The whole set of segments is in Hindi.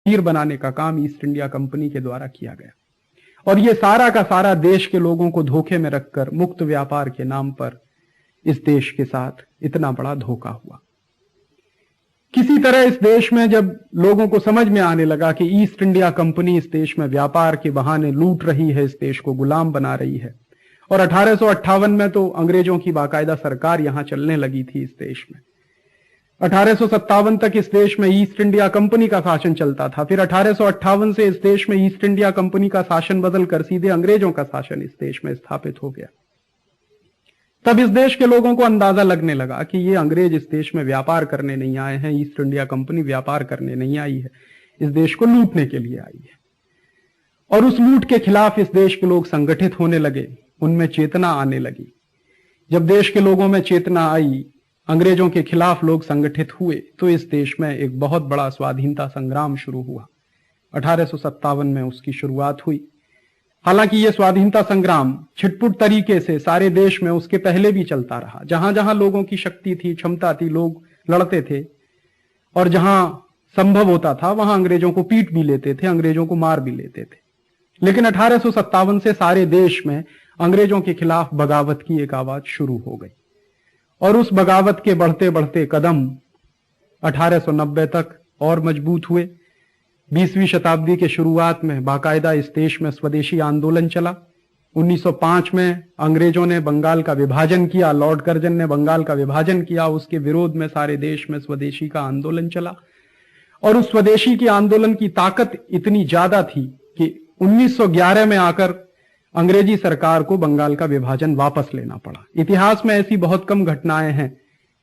हीर बनाने का काम ईस्ट इंडिया कंपनी के द्वारा किया गया। और ये सारा का सारा देश के लोगों को धोखे में रखकर मुक्त व्यापार के नाम पर इस देश के साथ इतना बड़ा धोखा हुआ। किसी तरह इस देश में जब लोगों को समझ में आने लगा कि ईस्ट इंडिया कंपनी इस देश में व्यापार के बहाने लूट रही है, इस देश को गुलाम बना रही है, और 1858 में तो अंग्रेजों की बाकायदा सरकार यहां चलने लगी थी इस देश में। 1857 तक इस देश में ईस्ट इंडिया कंपनी का शासन चलता था। फिर 1858 से इस देश में ईस्ट इंडिया कंपनी का शासन बदलकर सीधे अंग्रेजों का शासन इस देश में स्थापित हो गया। तब इस देश के लोगों को अंदाजा लगने लगा कि ये अंग्रेज इस देश में व्यापार करने नहीं आए हैं, ईस्ट इंडिया कंपनी व्यापार करने नहीं आई है, इस देश को लूटने के लिए आई है। और उस लूट के खिलाफ इस देश के लोग संगठित होने लगे, उनमें चेतना आने लगी। जब देश के लोगों में चेतना आई, अंग्रेजों के खिलाफ लोग संगठित हुए, तो इस देश में एक बहुत बड़ा स्वाधीनता संग्राम शुरू हुआ। 1857 में उसकी शुरुआत हुई। हालांकि यह स्वाधीनता संग्राम छिटपुट तरीके से सारे देश में उसके पहले भी चलता रहा। जहां जहां लोगों की शक्ति थी, क्षमता थी, लोग लड़ते थे, और जहां संभव होता था वहां अंग्रेजों को पीट भी लेते थे, अंग्रेजों को मार भी लेते थे। लेकिन 1857 से सारे देश में अंग्रेजों के खिलाफ बगावत की एक आवाज शुरू हो गई, और उस बगावत के बढ़ते बढ़ते कदम 1890 तक और मजबूत हुए। 20वीं शताब्दी के शुरुआत में बाकायदा इस देश में स्वदेशी आंदोलन चला। 1905 में अंग्रेजों ने बंगाल का विभाजन किया, लॉर्ड कर्जन ने बंगाल का विभाजन किया, उसके विरोध में सारे देश में स्वदेशी का आंदोलन चला। और उस स्वदेशी के आंदोलन की ताकत इतनी ज्यादा थी कि 1911 में आकर अंग्रेजी सरकार को बंगाल का विभाजन वापस लेना पड़ा। इतिहास में ऐसी बहुत कम घटनाएं हैं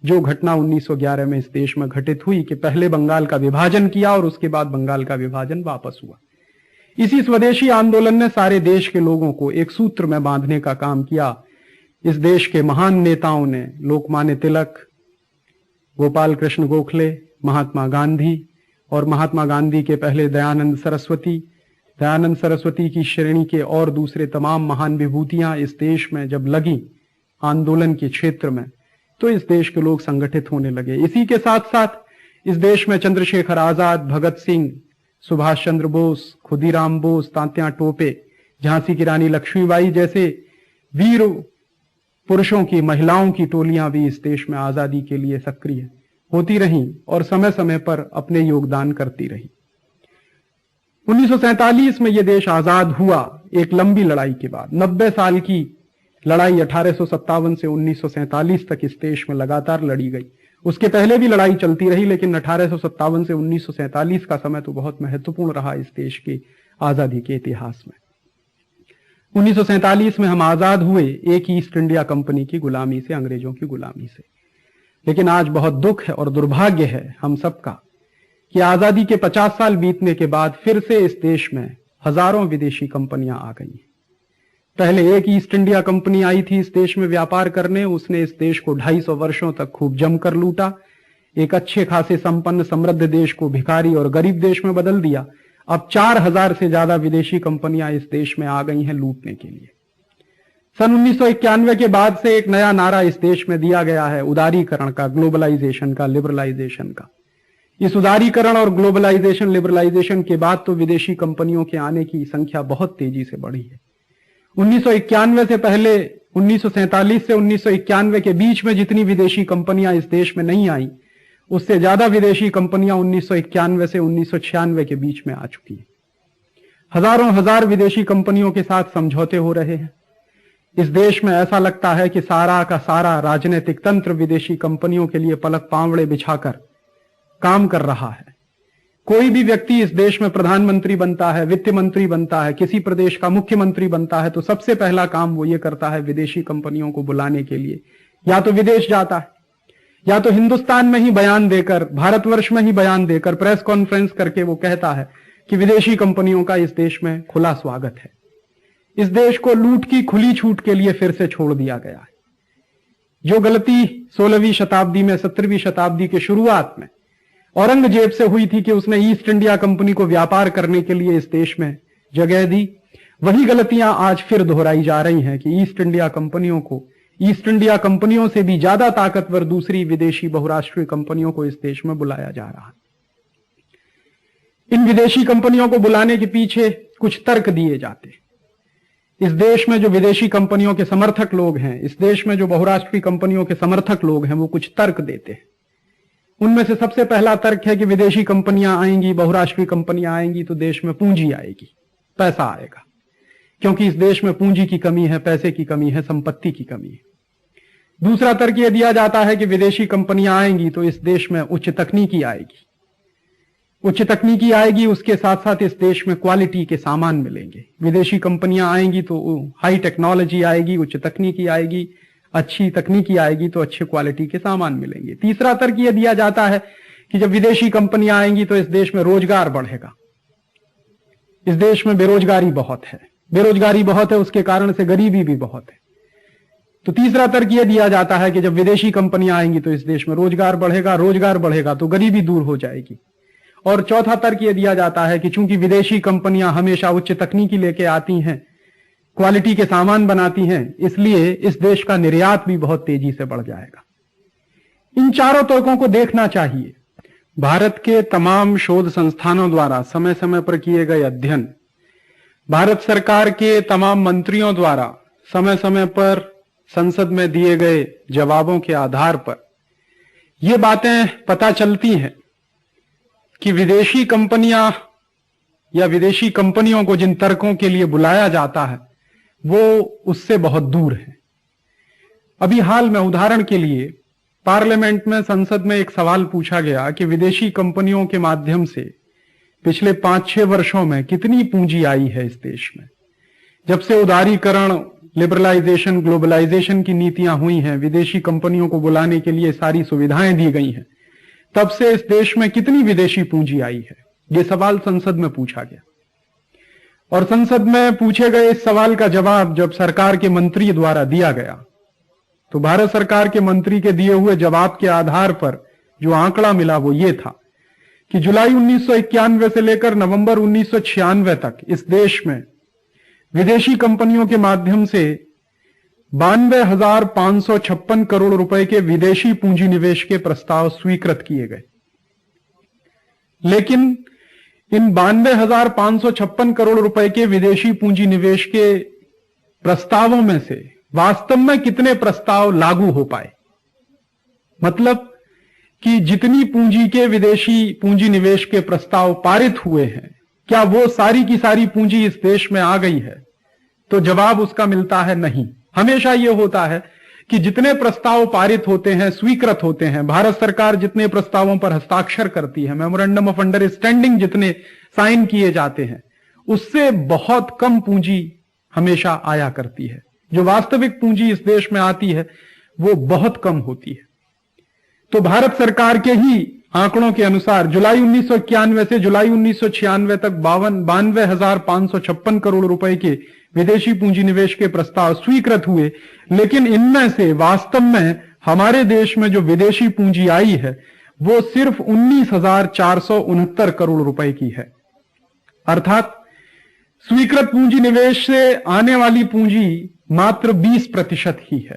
जो घटना 1911 में इस देश में घटित हुई कि पहले बंगाल का विभाजन किया और उसके बाद बंगाल का विभाजन वापस हुआ। इसी स्वदेशी आंदोलन ने सारे देश के लोगों को एक सूत्र में बांधने का काम किया। इस देश के महान नेताओं ने, लोकमान्य तिलक, गोपाल कृष्ण गोखले, महात्मा गांधी, और महात्मा गांधी के पहले दयानंद सरस्वती की श्रेणी के और दूसरे तमाम महान विभूतियां इस देश में जब लगी आंदोलन के क्षेत्र में, तो इस देश के लोग संगठित होने लगे। इसी के साथ साथ इस देश में चंद्रशेखर आजाद, भगत सिंह, सुभाष चंद्र बोस, खुदीराम बोस, तात्या टोपे, झांसी की रानी लक्ष्मीबाई जैसे वीर पुरुषों की, महिलाओं की टोलियां भी इस देश में आजादी के लिए सक्रिय होती रहीं और समय समय पर अपने योगदान करती रही। 1947 में यह देश आजाद हुआ एक लंबी लड़ाई के बाद। 90 साल की लड़ाई 1857 से 1947 तक इस देश में लगातार लड़ी गई। उसके पहले भी लड़ाई चलती रही, लेकिन 1857 से 1947 का समय तो बहुत महत्वपूर्ण रहा इस देश की आजादी के इतिहास में। 1947 में हम आजाद हुए एक ईस्ट इंडिया कंपनी की गुलामी से, अंग्रेजों की गुलामी से। लेकिन आज बहुत दुख है और दुर्भाग्य है हम सबका कि आजादी के 50 साल बीतने के बाद फिर से इस देश में हजारों विदेशी कंपनियां आ गई। पहले एक ईस्ट इंडिया कंपनी आई थी इस देश में व्यापार करने, उसने इस देश को 250 वर्षों तक खूब जमकर लूटा, एक अच्छे खासे संपन्न समृद्ध देश को भिखारी और गरीब देश में बदल दिया। अब 4000 से ज्यादा विदेशी कंपनियां इस देश में आ गई हैं लूटने के लिए। सन 1991 के बाद से एक नया नारा इस देश में दिया गया है, उदारीकरण का, ग्लोबलाइजेशन का, लिबरलाइजेशन का। इस उदारीकरण और ग्लोबलाइजेशन, लिबरलाइजेशन के बाद तो विदेशी कंपनियों के आने की संख्या बहुत तेजी से बढ़ी है। 1991 से पहले 1947 से 1991 के बीच में जितनी विदेशी कंपनियां इस देश में नहीं आई, उससे ज्यादा विदेशी कंपनियां 1991 से 1996 के बीच में आ चुकी हैं। हजारों हजार विदेशी कंपनियों के साथ समझौते हो रहे हैं। इस देश में ऐसा लगता है कि सारा का सारा राजनीतिक तंत्र विदेशी कंपनियों के लिए पलक पांवड़े बिछाकर काम कर रहा है। कोई भी व्यक्ति इस देश में प्रधानमंत्री बनता है, वित्त मंत्री बनता है, किसी प्रदेश का मुख्यमंत्री बनता है, तो सबसे पहला काम वो ये करता है विदेशी कंपनियों को बुलाने के लिए या तो विदेश जाता है, या तो हिंदुस्तान में ही बयान देकर, भारतवर्ष में ही बयान देकर, प्रेस कॉन्फ्रेंस करके वो कहता है कि विदेशी कंपनियों का इस देश में खुला स्वागत है। इस देश को लूट की खुली छूट के लिए फिर से छोड़ दिया गया है। जो गलती 16वीं शताब्दी में, 17वीं शताब्दी के शुरुआत में औरंगजेब से हुई थी कि उसने ईस्ट इंडिया कंपनी को व्यापार करने के लिए इस देश में जगह दी, वही गलतियां आज फिर दोहराई जा रही हैं कि ईस्ट इंडिया कंपनियों को, ईस्ट इंडिया कंपनियों से भी ज्यादा ताकतवर दूसरी विदेशी बहुराष्ट्रीय कंपनियों को इस देश में बुलाया जा रहा है। इन विदेशी कंपनियों को बुलाने के पीछे कुछ तर्क दिए जाते हैं। इस देश में जो विदेशी कंपनियों के समर्थक लोग हैं, इस देश में जो बहुराष्ट्रीय कंपनियों के समर्थक लोग हैं, वो कुछ तर्क देते हैं। उनमें से सबसे पहला तर्क है कि विदेशी कंपनियां आएंगी, बहुराष्ट्रीय कंपनियां आएंगी तो देश में पूंजी आएगी, पैसा आएगा, क्योंकि इस देश में पूंजी की कमी है, पैसे की कमी है, संपत्ति की कमी है। दूसरा तर्क यह दिया जाता है कि विदेशी कंपनियां आएंगी तो इस देश में उच्च तकनीकी आएगी, उच्च तकनीकी आएगी, उसके साथ साथ इस देश में क्वालिटी के सामान मिलेंगे। विदेशी कंपनियां आएंगी तो हाई टेक्नोलॉजी आएगी, उच्च तकनीकी आएगी, अच्छी तकनीकी आएगी तो अच्छे क्वालिटी के सामान मिलेंगे। तीसरा तर्क यह दिया जाता है कि जब विदेशी कंपनियां आएंगी तो इस देश में रोजगार बढ़ेगा। इस देश में बेरोजगारी बहुत है, बेरोजगारी बहुत है, उसके कारण से गरीबी भी बहुत है। तो तीसरा तर्क यह दिया जाता है कि जब विदेशी कंपनियां आएंगी तो इस देश में रोजगार बढ़ेगा, रोजगार बढ़ेगा तो गरीबी दूर हो जाएगी। और चौथा तर्क यह दिया जाता है कि चूंकि विदेशी कंपनियां हमेशा उच्च तकनीकी लेके आती हैं, क्वालिटी के सामान बनाती हैं, इसलिए इस देश का निर्यात भी बहुत तेजी से बढ़ जाएगा। इन चारों तर्कों को देखना चाहिए। भारत के तमाम शोध संस्थानों द्वारा समय समय पर किए गए अध्ययन, भारत सरकार के तमाम मंत्रियों द्वारा समय समय पर संसद में दिए गए जवाबों के आधार पर ये बातें पता चलती हैं कि विदेशी कंपनियां या विदेशी कंपनियों को जिन तर्कों के लिए बुलाया जाता है वो उससे बहुत दूर है। अभी हाल में उदाहरण के लिए पार्लियामेंट में, संसद में एक सवाल पूछा गया कि विदेशी कंपनियों के माध्यम से पिछले 5-6 वर्षों में कितनी पूंजी आई है इस देश में। जब से उदारीकरण, लिबरलाइजेशन, ग्लोबलाइजेशन की नीतियां हुई हैं, विदेशी कंपनियों को बुलाने के लिए सारी सुविधाएं दी गई हैं, तब से इस देश में कितनी विदेशी पूंजी आई है, यह सवाल संसद में पूछा गया। और संसद में पूछे गए इस सवाल का जवाब जब सरकार के मंत्री द्वारा दिया गया तो भारत सरकार के मंत्री के दिए हुए जवाब के आधार पर जो आंकड़ा मिला वो ये था कि जुलाई 1991 से लेकर नवंबर 1996 तक इस देश में विदेशी कंपनियों के माध्यम से 92,556 करोड़ रुपए के विदेशी पूंजी निवेश के प्रस्ताव स्वीकृत किए गए। लेकिन इन 92,556 करोड़ रुपए के विदेशी पूंजी निवेश के प्रस्तावों में से वास्तव में कितने प्रस्ताव लागू हो पाए, मतलब कि जितनी पूंजी के विदेशी पूंजी निवेश के प्रस्ताव पारित हुए हैं, क्या वो सारी की सारी पूंजी इस देश में आ गई है? तो जवाब उसका मिलता है नहीं। हमेशा यह होता है कि जितने प्रस्ताव पारित होते हैं, स्वीकृत होते हैं, भारत सरकार जितने प्रस्तावों पर हस्ताक्षर करती है, मेमोरेंडम ऑफ अंडरस्टैंडिंग जितने साइन किए जाते हैं, उससे बहुत कम पूंजी हमेशा आया करती है। जो वास्तविक पूंजी इस देश में आती है वो बहुत कम होती है। तो भारत सरकार के ही आंकड़ों के अनुसार जुलाई 1991 से जुलाई 1996 तक 92,556 करोड़ रुपए के विदेशी पूंजी निवेश के प्रस्ताव स्वीकृत हुए, लेकिन इनमें से वास्तव में हमारे देश में जो विदेशी पूंजी आई है वो सिर्फ 19,469 करोड़ रुपए की है। अर्थात स्वीकृत पूंजी निवेश से आने वाली पूंजी मात्र 20% ही है।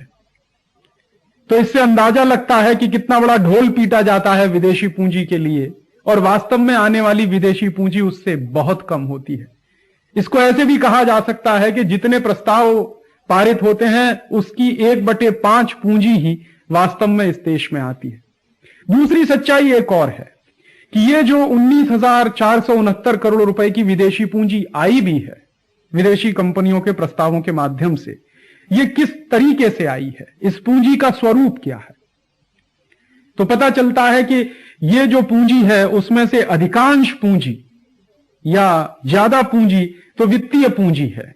तो इससे अंदाजा लगता है कि कितना बड़ा ढोल पीटा जाता है विदेशी पूंजी के लिए, और वास्तव में आने वाली विदेशी पूंजी उससे बहुत कम होती है। इसको ऐसे भी कहा जा सकता है कि जितने प्रस्ताव पारित होते हैं उसकी 1/5 पूंजी ही वास्तव में इस देश में आती है। दूसरी सच्चाई एक और है कि ये जो 19,469 करोड़ रुपए की विदेशी पूंजी आई भी है विदेशी कंपनियों के प्रस्तावों के माध्यम से, ये किस तरीके से आई है, इस पूंजी का स्वरूप क्या है? तो पता चलता है कि ये जो पूंजी है उसमें से अधिकांश पूंजी या ज्यादा पूंजी तो वित्तीय पूंजी है,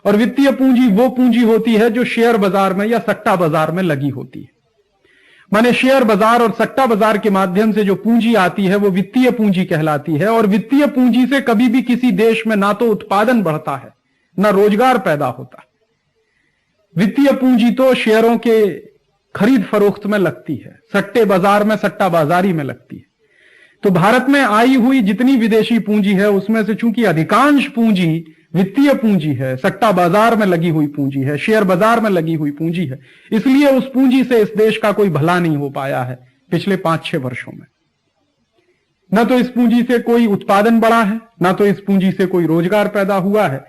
और वित्तीय पूंजी वो पूंजी होती है जो शेयर बाजार में या सट्टा बाजार में लगी होती है। माने शेयर बाजार और सट्टा बाजार के माध्यम से जो पूंजी आती है वो वित्तीय पूंजी कहलाती है, और वित्तीय पूंजी से कभी भी किसी देश में ना तो उत्पादन बढ़ता है ना रोजगार पैदा होता है। वित्तीय पूंजी तो शेयरों के खरीद फरोख्त में लगती है, सट्टे बाजार में, सट्टा बाजारी में लगती है। तो भारत में आई हुई जितनी विदेशी पूंजी है उसमें से चूंकि अधिकांश पूंजी वित्तीय पूंजी है, सट्टा बाजार में लगी हुई पूंजी है, शेयर बाजार में लगी हुई पूंजी है, इसलिए उस पूंजी से इस देश का कोई भला नहीं हो पाया है पिछले 5-6 वर्षों में। ना तो इस पूंजी से कोई उत्पादन बढ़ा है, ना तो इस पूंजी से कोई रोजगार पैदा हुआ है।